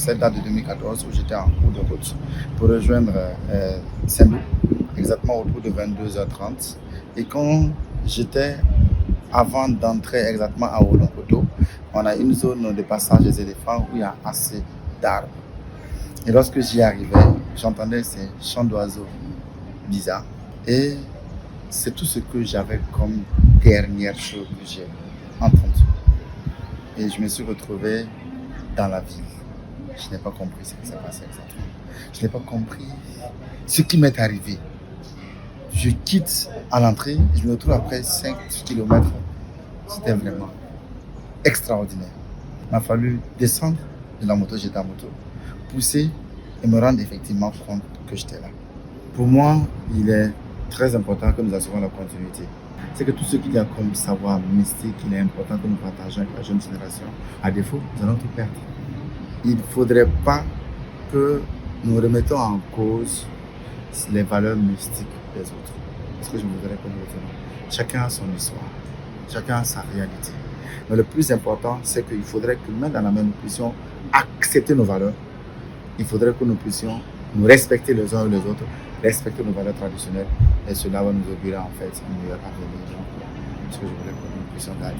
cette date de 2014 où j'étais en cours de route pour rejoindre Saint-Loup, exactement autour de 22h30. Et quand j'étais avant d'entrer exactement à Olonkoto, on a une zone de passage des éléphants où il y a assez d'arbres. Et lorsque j'y arrivais, j'entendais ces chants d'oiseaux bizarres. Et c'est tout ce que j'avais comme dernière chose que j'ai entendue. Et je me suis retrouvé dans la ville. Je n'ai pas compris ce qui s'est passé exactement. Je n'ai pas compris ce qui m'est arrivé. Je quitte à l'entrée, je me retrouve après 5 km. C'était vraiment extraordinaire. Il m'a fallu descendre de la moto, j'étais en moto, pousser et me rendre effectivement compte que j'étais là. Pour moi, il est très important que nous assurons la continuité. C'est que tout ce qu'il y a comme savoir mystique, il est important que nous partageons avec la jeune génération. À défaut, nous allons tout perdre. Il ne faudrait pas que nous remettons en cause les valeurs mystiques des autres. C'est ce que je voudrais que nous retenions. Chacun a son histoire, chacun a sa réalité. Mais le plus important, c'est qu'il faudrait que main dans la main, nous puissions accepter nos valeurs. Il faudrait que nous puissions nous respecter les uns et les autres, respecter nos valeurs traditionnelles. Et cela va nous obliger en fait à un meilleur avenir. C'est ce que je voudrais que nous puissions garder.